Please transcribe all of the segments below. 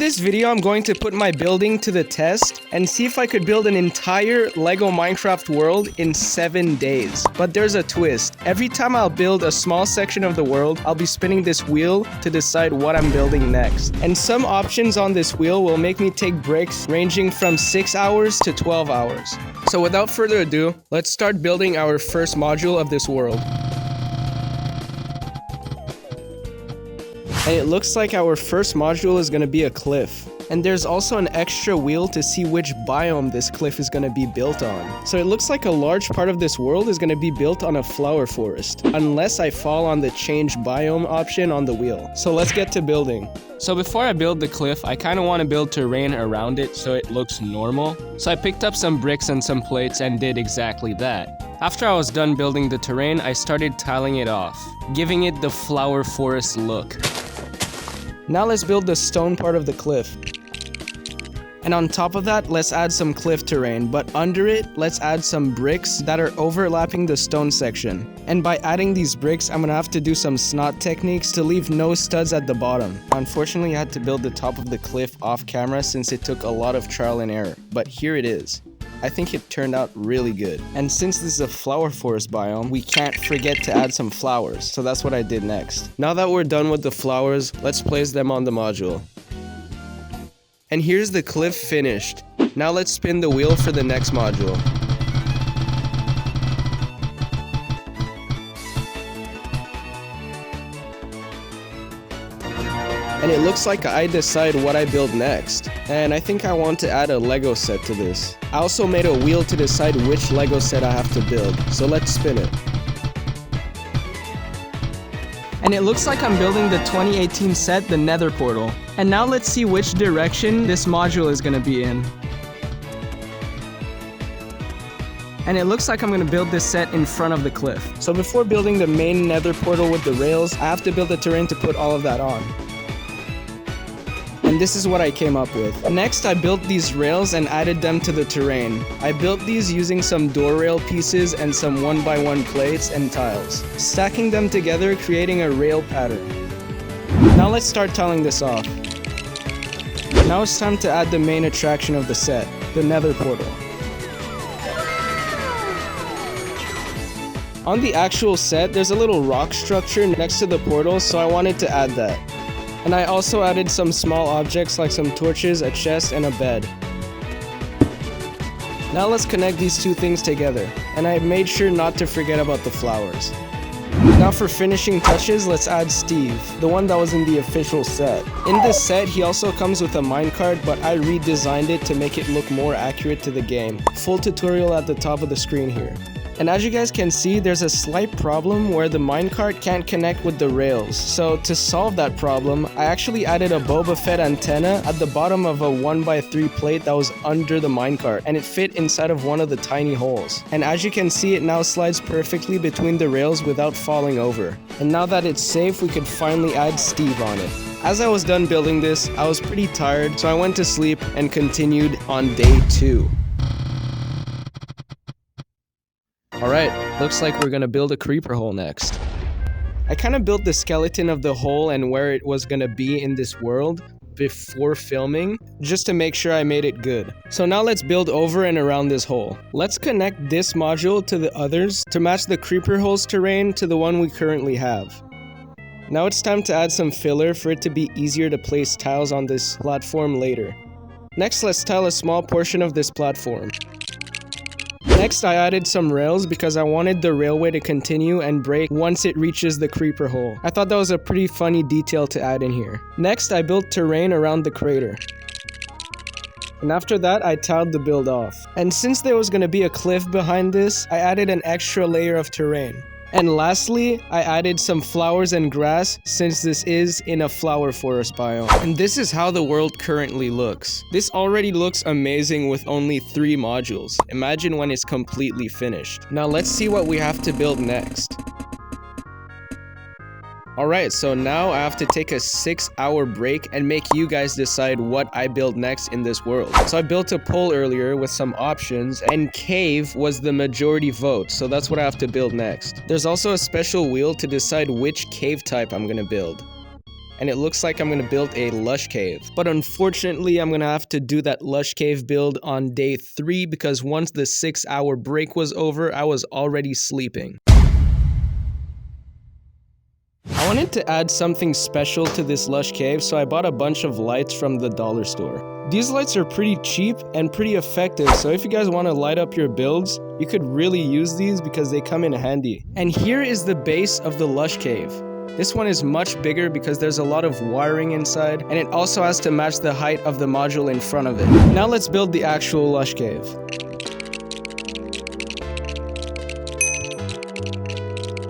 this video, I'm going to put my building to the test and see if I could build an entire Lego Minecraft world in 7 days. But there's a twist. Every time I'll build a small section of the world, I'll be spinning this wheel to decide what I'm building next. And some options on this wheel will make me take breaks ranging from 6 hours to 12 hours. So without further ado, let's start building our first module of this world. And it looks like our first module is going to be a cliff. And there's also an extra wheel to see which biome this cliff is going to be built on. So it looks like a large part of this world is going to be built on a flower forest, unless I fall on the change biome option on the wheel. So let's get to building. So before I build the cliff, I kind of want to build terrain around it so it looks normal. So I picked up some bricks and some plates and did exactly that. After I was done building the terrain, I started tiling it off, giving it the flower forest look. Now let's build the stone part of the cliff. And on top of that, let's add some cliff terrain, but under it, let's add some bricks that are overlapping the stone section. And by adding these bricks, I'm gonna have to do some snot techniques to leave no studs at the bottom. Unfortunately, I had to build the top of the cliff off camera since it took a lot of trial and error, but here it is. I think it turned out really good. And since this is a flower forest biome, we can't forget to add some flowers. So that's what I did next. Now that we're done with the flowers, let's place them on the module. And here's the cliff finished. Now let's spin the wheel for the next module. And it looks like I decide what I build next. And I think I want to add a Lego set to this. I also made a wheel to decide which Lego set I have to build. So let's spin it. And it looks like I'm building the 2018 set, the Nether portal. And now let's see which direction this module is going to be in. And it looks like I'm going to build this set in front of the cliff. So before building the main Nether portal with the rails, I have to build the terrain to put all of that on. And this is what I came up with. Next, I built these rails and added them to the terrain. I built these using some door rail pieces and some 1x1 plates and tiles, stacking them together, creating a rail pattern. Now let's start tiling this off. Now it's time to add the main attraction of the set, the Nether portal. On the actual set, there's a little rock structure next to the portal, so I wanted to add that. And I also added some small objects like some torches, a chest, and a bed. Now let's connect these two things together. And I made sure not to forget about the flowers. Now for finishing touches, let's add Steve, the one that was in the official set. In this set, he also comes with a minecart, but I redesigned it to make it look more accurate to the game. Full tutorial at the top of the screen here. And as you guys can see, there's a slight problem where the minecart can't connect with the rails. So to solve that problem, I actually added a Boba Fett antenna at the bottom of a 1x3 plate that was under the minecart, and it fit inside of one of the tiny holes. And as you can see, it now slides perfectly between the rails without falling over. And now that it's safe, we could finally add Steve on it. As I was done building this, I was pretty tired, so I went to sleep and continued on day 2. Alright, looks like we're gonna build a creeper hole next. I kind of built the skeleton of the hole and where it was gonna be in this world before filming, just to make sure I made it good. So now let's build over and around this hole. Let's connect this module to the others to match the creeper hole's terrain to the one we currently have. Now it's time to add some filler for it to be easier to place tiles on this platform later. Next, let's tile a small portion of this platform. Next, I added some rails because I wanted the railway to continue and break once it reaches the creeper hole. I thought that was a pretty funny detail to add in here. Next, I built terrain around the crater. And after that, I tiled the build off. And since there was going to be a cliff behind this, I added an extra layer of terrain. And lastly, I added some flowers and grass since this is in a flower forest biome. And this is how the world currently looks. This already looks amazing with only 3 modules. Imagine when it's completely finished. Now let's see what we have to build next. Alright, so now I have to take a 6-hour break and make you guys decide what I build next in this world. So I built a poll earlier with some options, and cave was the majority vote, so that's what I have to build next. There's also a special wheel to decide which cave type I'm gonna build. and it looks like I'm gonna build a lush cave. But unfortunately, I'm gonna have to do that lush cave build on day 3 because once the 6-hour break was over, I was already sleeping. I wanted to add something special to this lush cave, so I bought a bunch of lights from the dollar store. These lights are pretty cheap and pretty effective, so if you guys want to light up your builds, you could really use these because they come in handy. And here is the base of the lush cave. This one is much bigger because there's a lot of wiring inside, and it also has to match the height of the module in front of it. Now let's build the actual lush cave.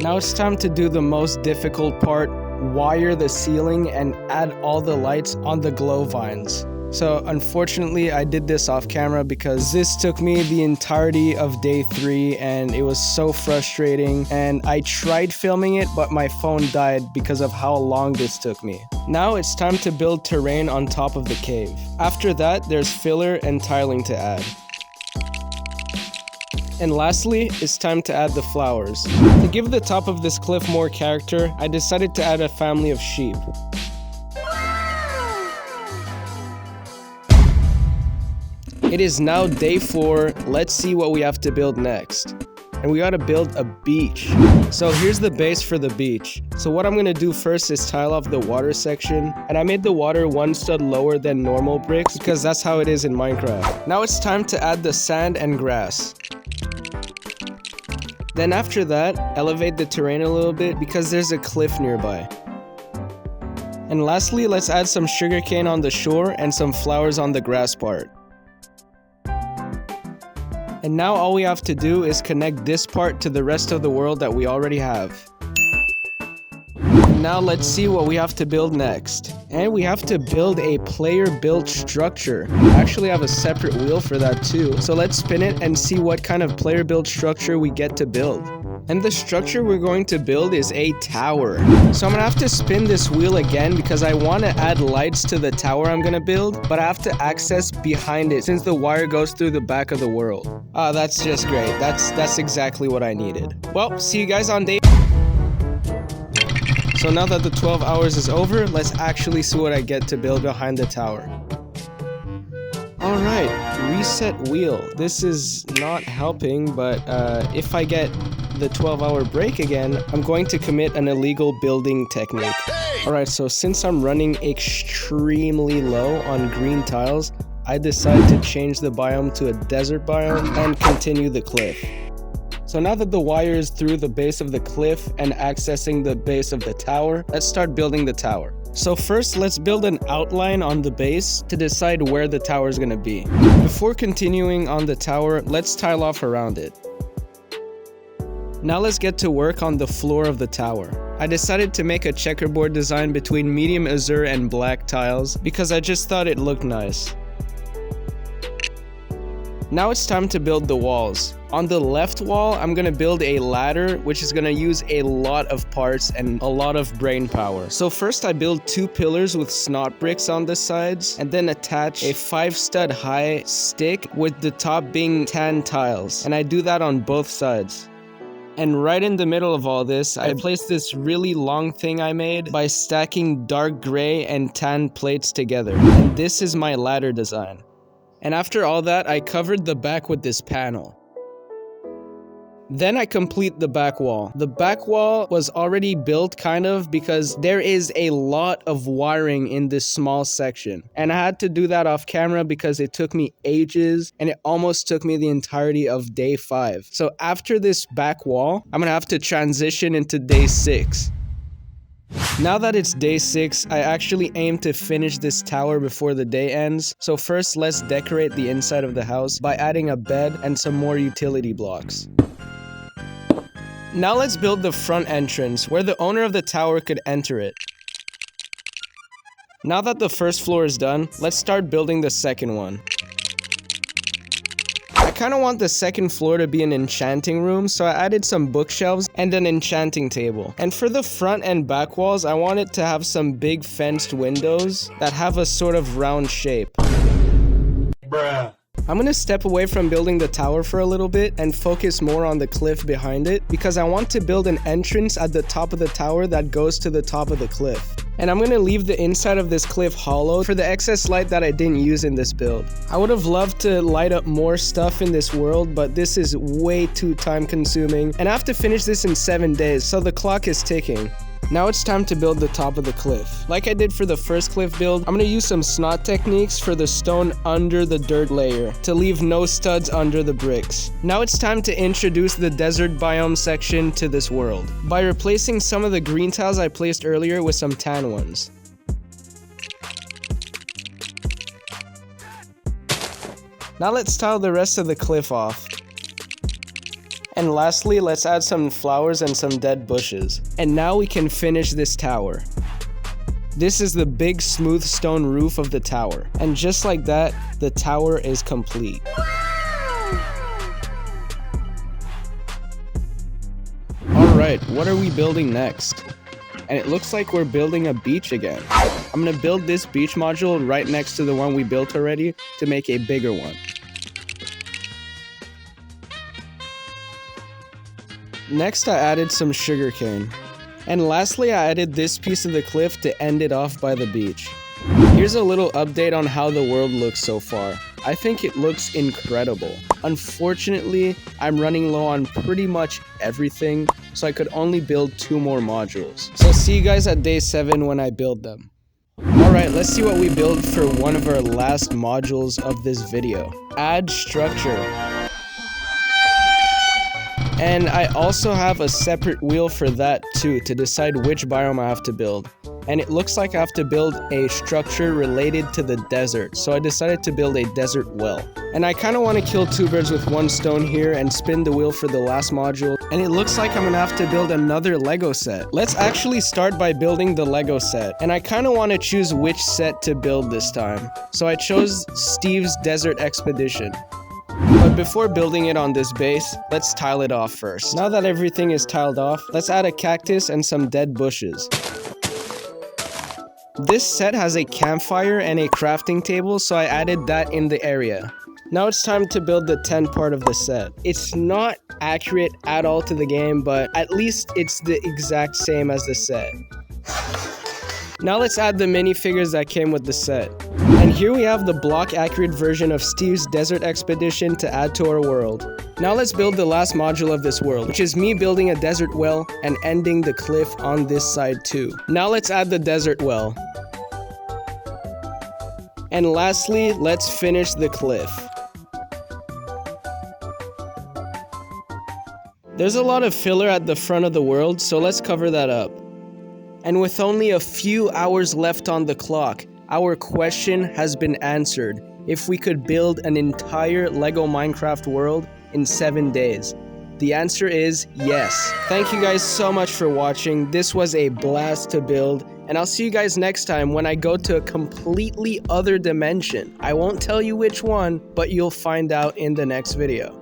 Now it's time to do the most difficult part, wire the ceiling and add all the lights on the glow vines. So unfortunately I did this off camera because this took me the entirety of day 3 and it was so frustrating, and I tried filming it but my phone died because of how long this took me. Now it's time to build terrain on top of the cave. After that there's filler and tiling to add. And lastly, it's time to add the flowers. To give the top of this cliff more character, I decided to add a family of sheep. It is now day 4, let's see what we have to build next. And we gotta build a beach. So here's the base for the beach. So what I'm gonna do first is tile off the water section, and I made the water 1 stud lower than normal bricks because that's how it is in Minecraft. Now it's time to add the sand and grass. Then after that, elevate the terrain a little bit because there's a cliff nearby. And lastly, let's add some sugarcane on the shore and some flowers on the grass part. And now all we have to do is connect this part to the rest of the world that we already have. Now let's see what we have to build next. And we have to build a player-built structure. I actually have a separate wheel for that too. So let's spin it and see what kind of player-built structure we get to build. And the structure we're going to build is a tower. So I'm gonna have to spin this wheel again because I want to add lights to the tower I'm gonna build, but I have to access behind it since the wire goes through the back of the world. Oh, that's just great. That's exactly what I needed. Well, see you guys on day. So now that the 12 hours is over, let's actually see what I get to build behind the tower. Alright, reset wheel. This is not helping, but if I get the 12-hour break again, I'm going to commit an illegal building technique. Alright, so since I'm running extremely low on green tiles, I decided to change the biome to a desert biome and continue the cliff. So now that the wire is through the base of the cliff and accessing the base of the tower, let's start building the tower. So first, let's build an outline on the base to decide where the tower is going to be. Before continuing on the tower, let's tile off around it. Now let's get to work on the floor of the tower. I decided to make a checkerboard design between medium azure and black tiles because I just thought it looked nice. Now it's time to build the walls. On the left wall, I'm gonna build a ladder, which is gonna use a lot of parts and a lot of brain power. So first I build 2 pillars with snot bricks on the sides, and then attach a 5-stud high stick with the top being tan tiles. And I do that on both sides. And right in the middle of all this, I placed this really long thing I made by stacking dark gray and tan plates together. And this is my ladder design. And after all that, I covered the back with this panel. Then I complete the back wall. The back wall was already built kind of because there is a lot of wiring in this small section. And I had to do that off camera because it took me ages and it almost took me the entirety of day 5. So after this back wall, I'm gonna have to transition into day 6. Now that it's day 6, I actually aim to finish this tower before the day ends. So first, let's decorate the inside of the house by adding a bed and some more utility blocks. Now let's build the front entrance where the owner of the tower could enter it. Now that the first floor is done, let's start building the second one. I kind of want the second floor to be an enchanting room, so I added some bookshelves and an enchanting table. And for the front and back walls, I want it to have some big fenced windows that have a sort of round shape. Bruh. I'm gonna step away from building the tower for a little bit and focus more on the cliff behind it because I want to build an entrance at the top of the tower that goes to the top of the cliff. And I'm gonna leave the inside of this cliff hollow for the excess light that I didn't use in this build. I would have loved to light up more stuff in this world, but this is way too time consuming. And I have to finish this in 7 days, so the clock is ticking. Now it's time to build the top of the cliff. Like I did for the first cliff build, I'm gonna use some snot techniques for the stone under the dirt layer to leave no studs under the bricks. Now it's time to introduce the desert biome section to this world by replacing some of the green tiles I placed earlier with some tan ones. Now let's tile the rest of the cliff off. And lastly, let's add some flowers and some dead bushes. And now we can finish this tower. This is the big smooth stone roof of the tower. And just like that, the tower is complete. Alright, what are we building next? And it looks like we're building a beach again. I'm gonna build this beach module right next to the one we built already to make a bigger one. Next, I added some sugarcane. And lastly, I added this piece of the cliff to end it off by the beach. Here's a little update on how the world looks so far. I think it looks incredible. Unfortunately, I'm running low on pretty much everything, so I could only build 2 more modules. So see you guys at day 7 when I build them. Alright, let's see what we build for one of our last modules of this video. Add structure. And I also have a separate wheel for that too, to decide which biome I have to build. And it looks like I have to build a structure related to the desert, so I decided to build a desert well. And I kind of want to kill 2 birds with 1 stone here and spin the wheel for the last module. And it looks like I'm gonna have to build another Lego set. Let's actually start by building the Lego set. And I kind of want to choose which set to build this time. So I chose Steve's Desert Expedition. But before building it on this base, let's tile it off first. Now that everything is tiled off, let's add a cactus and some dead bushes. This set has a campfire and a crafting table, so I added that in the area. Now it's time to build the tent part of the set. It's not accurate at all to the game, but at least it's the exact same as the set. Now let's add the minifigures that came with the set. And here we have the block accurate version of Steve's Desert Expedition to add to our world. Now let's build the last module of this world, which is me building a desert well and ending the cliff on this side too. Now let's add the desert well. And lastly, let's finish the cliff. There's a lot of filler at the front of the world, so let's cover that up. And with only a few hours left on the clock, our question has been answered. If we could build an entire Lego Minecraft world in 7 days. The answer is yes. Thank you guys so much for watching. This was a blast to build, and I'll see you guys next time when I go to a completely other dimension. I won't tell you which one, but you'll find out in the next video.